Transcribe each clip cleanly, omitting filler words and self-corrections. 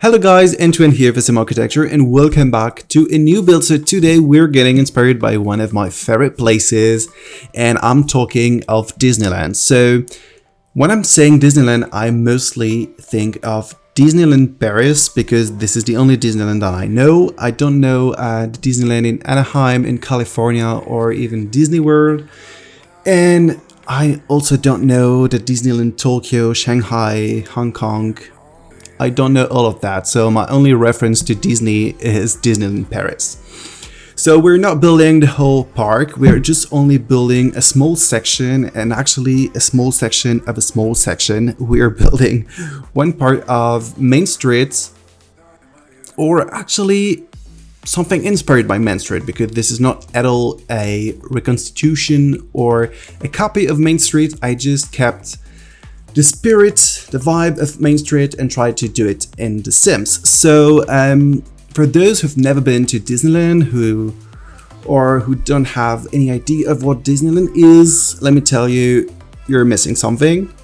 Hello guys, AntoineBn here for Simarchitecture and welcome back to a new build. So today we're getting inspired by one of my favorite places and I'm talking of Disneyland. So when I'm saying Disneyland, I mostly think of Disneyland Paris because this is the only Disneyland that I know. I don't know the Disneyland in Anaheim in California or even Disney World. And I also don't know the Disneyland Tokyo, Shanghai, Hong Kong. I don't know all of that, so my only reference to Disney is Disneyland Paris. So we're not building the whole park, we're just only building a small section, and actually a small section of a small section. We're building one part of Main Street, or actually something inspired by Main Street, because this is not at all a reconstitution or a copy of Main Street. I just kept the spirit, the vibe of Main Street and try to do it in The Sims. So for those who've never been to Disneyland, who don't have any idea of what Disneyland is, let me tell you, you're missing something.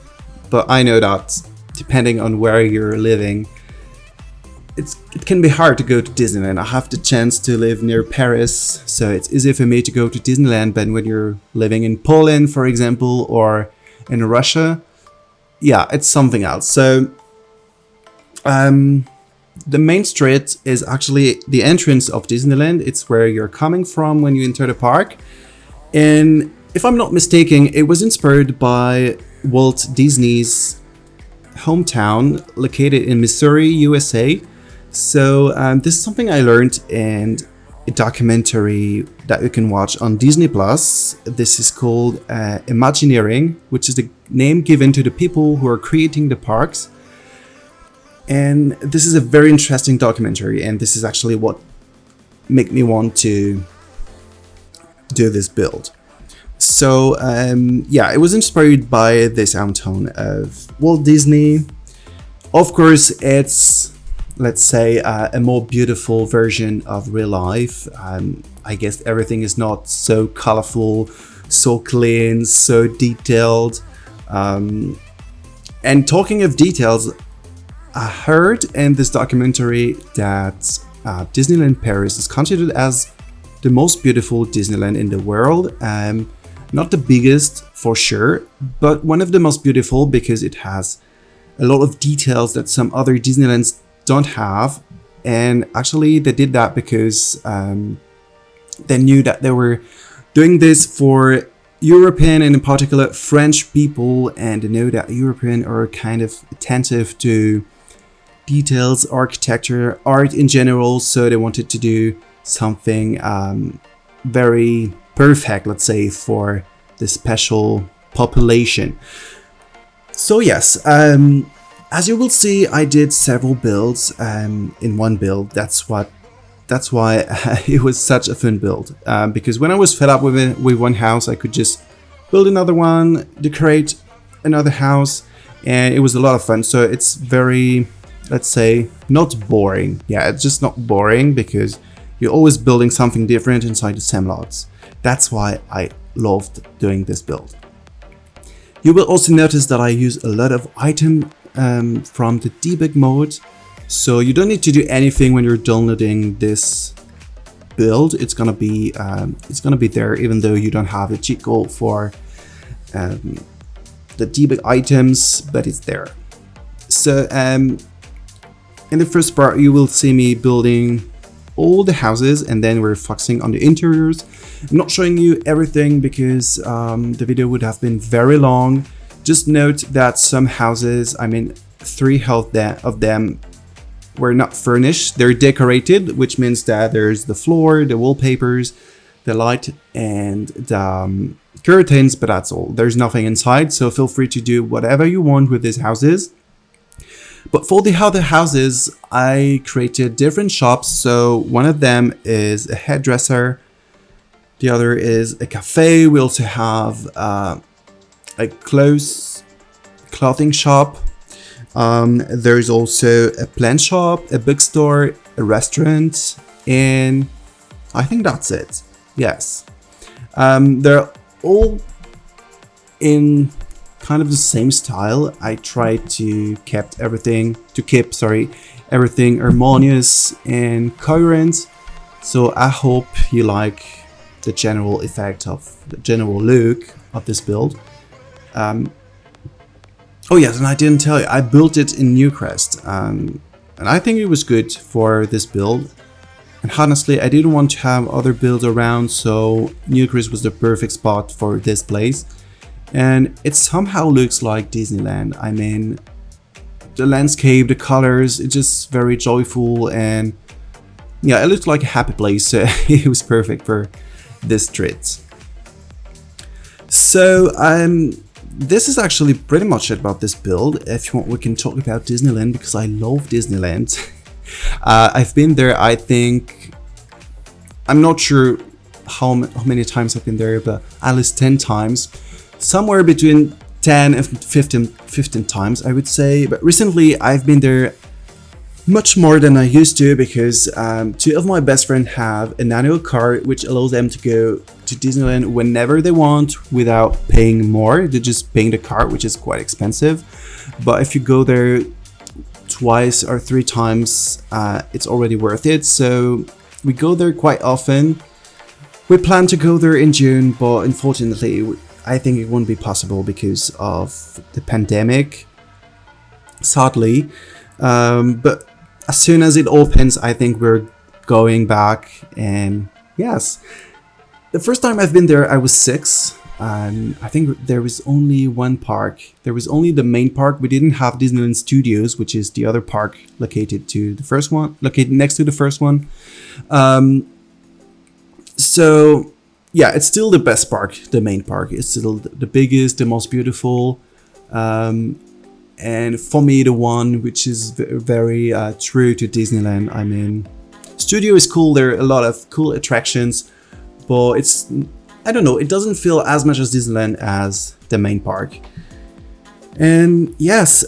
But I know that depending on where you're living, it can be hard to go to Disneyland. I have the chance to live near Paris, so it's easy for me to go to Disneyland, but when you're living in Poland, for example, or in Russia, yeah, it's something else. So the Main Street is actually the entrance of Disneyland. It's where you're coming from when you enter the park. And if I'm not mistaken, it was inspired by Walt Disney's hometown located in Missouri, USA. So this is something I learned in a documentary that you can watch on Disney Plus. This is called Imagineering, which is the name given to the people who are creating the parks. And this is a very interesting documentary, and this is actually what made me want to do this build. So yeah, it was inspired by this hometown of Walt Disney. Of course, it's, let's say, a more beautiful version of real life. I guess everything is not so colorful, so clean, so detailed. And talking of details, I heard in this documentary that Disneyland Paris is considered as the most beautiful Disneyland in the world. Not the biggest for sure, but one of the most beautiful because it has a lot of details that some other Disneylands don't have. And actually they did that because they knew that they were doing this for European and in particular French people, and they know that Europeans are kind of attentive to details, architecture, art in general, so they wanted to do something very perfect, let's say, for the special population. So yes, as you will see, I did several builds in one build. That's why it was such a fun build, because when I was fed up with one house, I could just build another one, decorate another house, and it was a lot of fun. So it's very, let's say, not boring. Yeah, it's just not boring because you're always building something different inside the same lots. That's why I loved doing this build. You will also notice that I use a lot of items from the debug mode. So you don't need to do anything when you're downloading this build. It's gonna be there, even though you don't have a cheat code for the debug items, but it's there. So in the first part, you will see me building all the houses, and then we're focusing on the interiors. I'm not showing you everything because the video would have been very long. Just note that some houses, I mean 3 of them were not furnished. They're decorated, which means that there's the floor, the wallpapers, the light, and the curtains, but that's all. There's nothing inside, so feel free to do whatever you want with these houses. But for the other houses, I created different shops. So one of them is a hairdresser, the other is a cafe. We also have a clothing shop. There's also a plant shop, a bookstore, a restaurant, and I think that's it. Yes. They're all in kind of the same style. I tried to keep everything harmonious and coherent. So I hope you like the general effect of the general look of this build. Oh yes, and I didn't tell you, I built it in Newcrest, and I think it was good for this build. And honestly, I didn't want to have other builds around, so Newcrest was the perfect spot for this place. And it somehow looks like Disneyland. I mean, the landscape, the colors, it's just very joyful, and yeah, it looks like a happy place. So it was perfect for this treat. So this is actually pretty much it about this build. If you want, we can talk about Disneyland, because I love Disneyland. I've been there, I think, I'm not sure how many times I've been there, but at least 10 times. Somewhere between 10 and 15 times, I would say. But recently, I've been there much more than I used to, because two of my best friends have an annual card which allows them to go to Disneyland whenever they want without paying more. They're just paying the card, which is quite expensive. But if you go there twice or 3 times, it's already worth it. So we go there quite often. We plan to go there in June, but unfortunately, I think it won't be possible because of the pandemic, sadly. But as soon as it opens, I think we're going back. And yes, the first time I've been there, I was 6. I think there was only one park. There was only the main park. We didn't have Disneyland Studios, which is the other park located next to the first one. So yeah, it's still the best park, the main park. It's still the biggest, the most beautiful. And for me, the one which is very true to Disneyland. I mean, studio is cool. There are a lot of cool attractions, but it's, I don't know, it doesn't feel as much as Disneyland as the main park. And yes,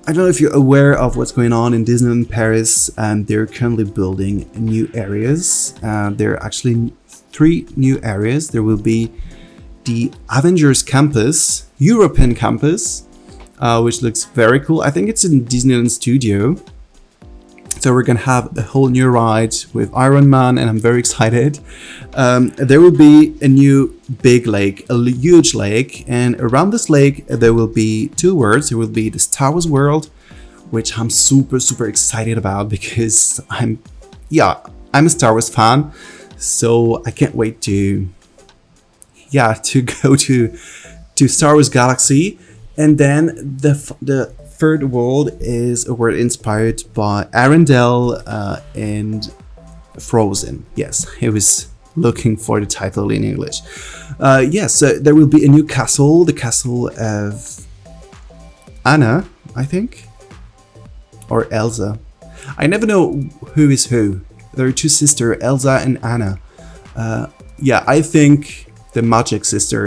I don't know if you're aware of what's going on in Disneyland Paris, and they're currently building new areas. There are actually 3 new areas. There will be the Avengers Campus, European Campus, which looks very cool. I think it's in Disneyland Studio. So we're gonna have a whole new ride with Iron Man, and I'm very excited. There will be a new big lake, a huge lake, and around this lake there will be 2 worlds. There will be the Star Wars world, which I'm super excited about, because I'm a Star Wars fan, so I can't wait to go to Star Wars Galaxy. And then the third world is a world inspired by Arendelle and Frozen. Yes, I was looking for the title in English. Yes, so there will be a new castle, the castle of Anna, I think, or Elsa. I never know who is who. There are 2 sisters, Elsa and Anna. Yeah, I think the magic sister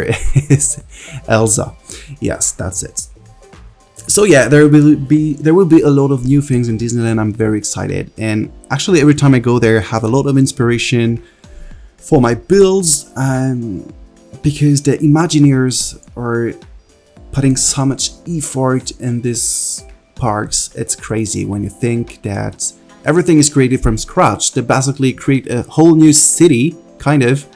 is Elsa. Yes, that's it. So yeah, there will be a lot of new things in Disneyland. I'm very excited, and actually every time I go there, I have a lot of inspiration for my builds, because the Imagineers are putting so much effort in these parks. It's crazy when you think that everything is created from scratch. They basically create a whole new city, kind of,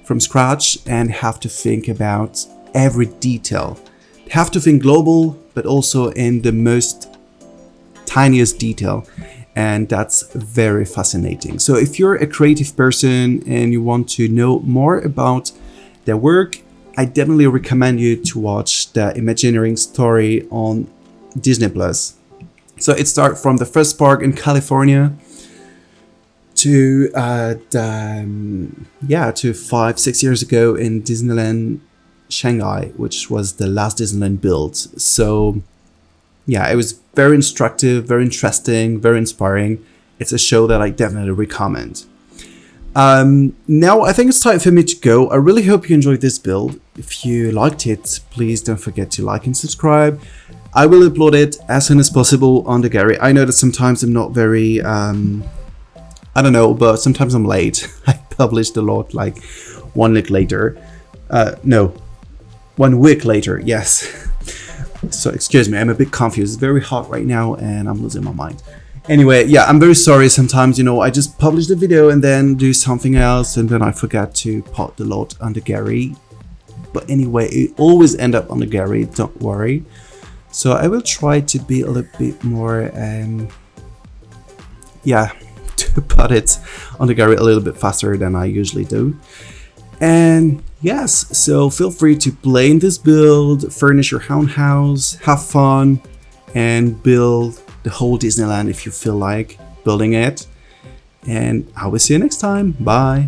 from scratch, and have to think about every detail. They have to think global, but also in the most tiniest detail, and that's very fascinating. So if you're a creative person and you want to know more about their work, I definitely recommend you to watch the Imagineering story on Disney+. So it starts from the first park in California to 5-6 years ago in Disneyland Shanghai, which was the last Disneyland built. So yeah, it was very instructive, very interesting, very inspiring. It's a show that I definitely recommend. Now I think it's time for me to go. I really hope you enjoyed this build. If you liked it, please don't forget to like and subscribe. I will upload it as soon as possible on the gallery. I know that sometimes I'm not very, I don't know, but sometimes I'm late. I published a lot like 1 week later. No, 1 week later, yes. So excuse me, I'm a bit confused. It's very hot right now and I'm losing my mind. Anyway, yeah, I'm very sorry. Sometimes, I just publish the video and then do something else, and then I forget to put the load on the Gary. But anyway, it always end up on the Gary, don't worry. So I will try to be a little bit more, to put it on the Gary a little bit faster than I usually do. And yes, so feel free to play in this build, furnish your own house, have fun, and build the whole Disneyland if you feel like building it. And I will see you next time. Bye.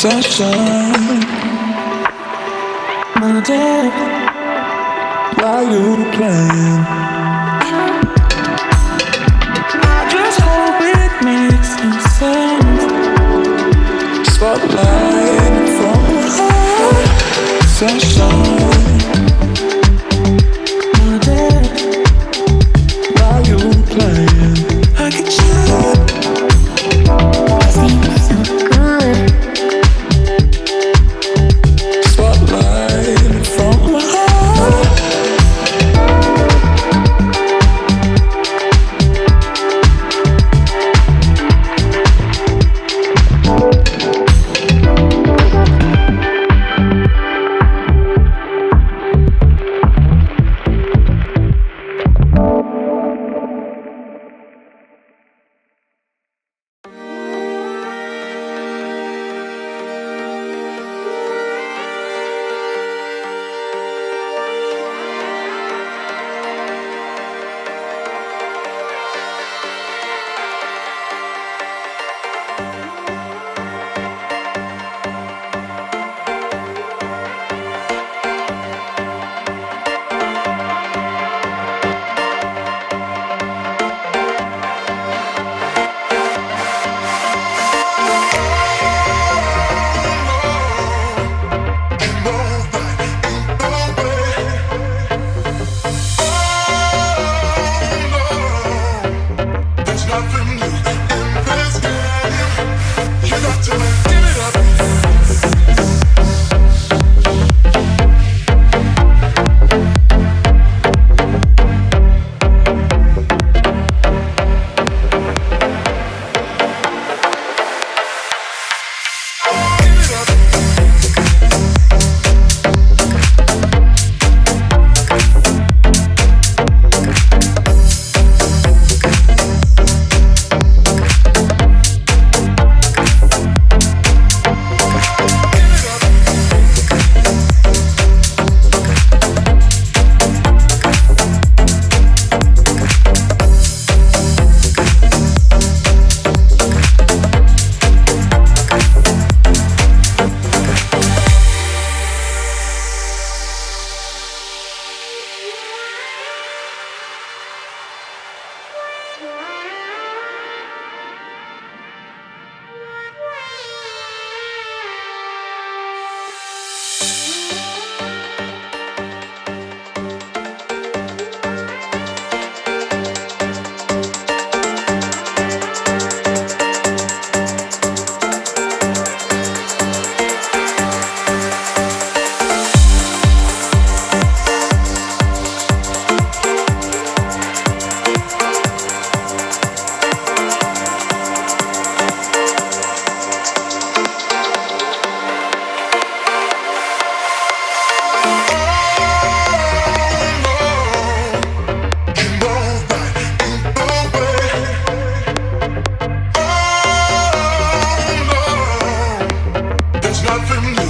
Sunshine, my dear, why you playing? I just hope it makes some sense. Spotlight from high, sunshine, my dear, why you playing? I can chill. Seems so good. Spotlight from high. nothing